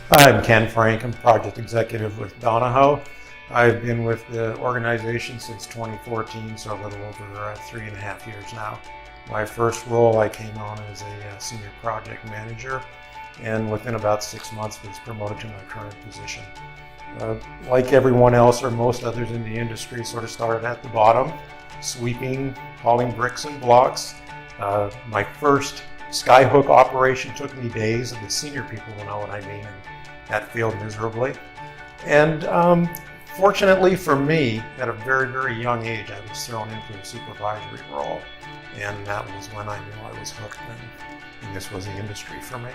I'm Ken Frank. I'm project executive with Donahoe. I've been with the organization since 2014, so a little over 3.5 years now. My first role, I came on as a senior project manager, and within about 6 months was promoted to my current position. Like everyone else or most others in the industry, sort of started at the bottom, sweeping, hauling bricks and blocks. My first skyhook operation took me days, and the senior people will know what I mean, and that failed miserably. And fortunately for me, at a very, very young age, I was thrown into a supervisory role, and that was when I knew I was hooked, and this was the industry for me.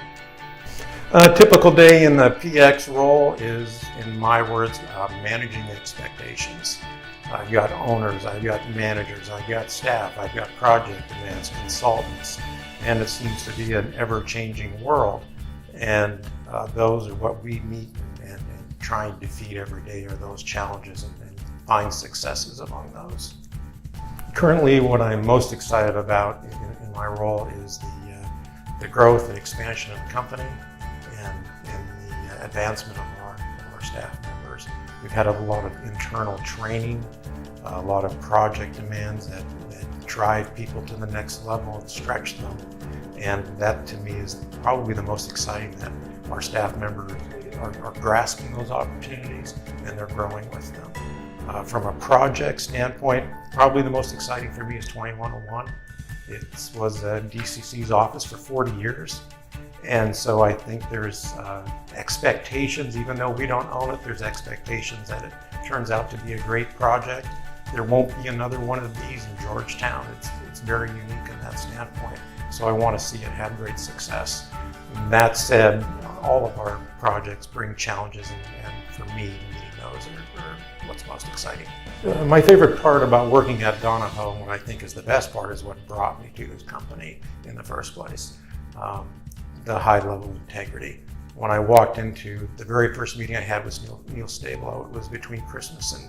A typical day in the PX role is, in my words, managing expectations. I've got owners, I've got managers, I've got staff, I've got project demands, consultants, and it seems to be an ever-changing world. And those are what we meet and try and defeat every day, are those challenges, and find successes among those. Currently, what I'm most excited about in my role is the growth and expansion of the company and the advancement of our staff members. We've had a lot of internal training, a lot of project demands that drive people to the next level and stretch them. And that, to me, is probably the most exciting, that our staff members are grasping those opportunities and they're growing with them. From a project standpoint, probably the most exciting for me is 2101. It was DCC's office for 40 years. And so I think there's expectations, even though we don't own it, there's expectations that it turns out to be a great project. There won't be another one of these in Georgetown. It's very unique in that standpoint. So I want to see it have great success. That said, all of our projects bring challenges, and for me, meeting those are what's most exciting. My favorite part about working at Donahoe, and what I think is the best part, is what brought me to this company in the first place. The high level of integrity. When I walked into the very first meeting I had with Neil Stablo, it was between Christmas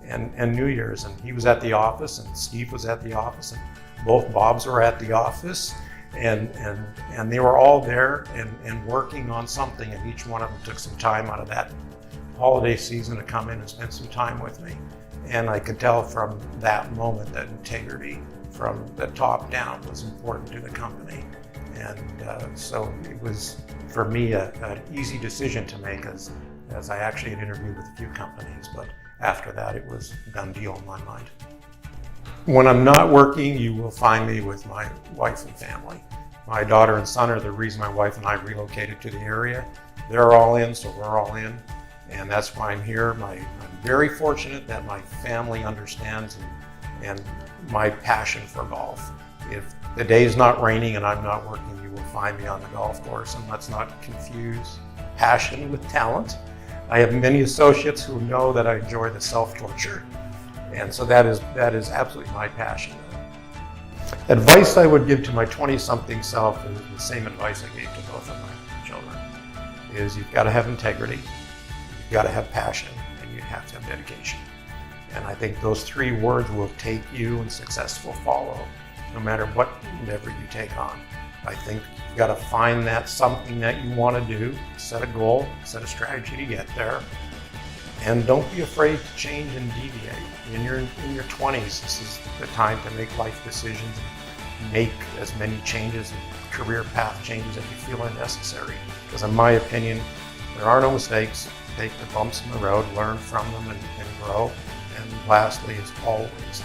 and New Year's, and he was at the office and Steve was at the office, and both Bobs were at the office, and they were all there and working on something, and each one of them took some time out of that holiday season to come in and spend some time with me. And I could tell from that moment that integrity from the top down was important to the company. And so it was, for me, an easy decision to make, as I actually had interviewed with a few companies, but after that it was a done deal in my mind. When I'm not working, you will find me with my wife and family. My daughter and son are the reason my wife and I relocated to the area. They're all in, so we're all in, and that's why I'm here. I'm very fortunate that my family understands and my passion for golf. If the day is not raining and I'm not working, you will find me on the golf course, and let's not confuse passion with talent. I have many associates who know that I enjoy the self-torture, and so that is absolutely my passion. Advice I would give to my 20-something self is the same advice I gave to both of my children, is you've got to have integrity, you've got to have passion, and you have to have dedication. And I think those three words will take you, and success will follow, no matter what endeavor you take on. I think you've got to find that something that you want to do, set a goal, set a strategy to get there, and don't be afraid to change and deviate. In your 20s, this is the time to make life decisions, and make as many changes and career path changes as you feel are necessary. Because in my opinion, there are no mistakes. Take the bumps in the road, learn from them, and grow. And lastly, is always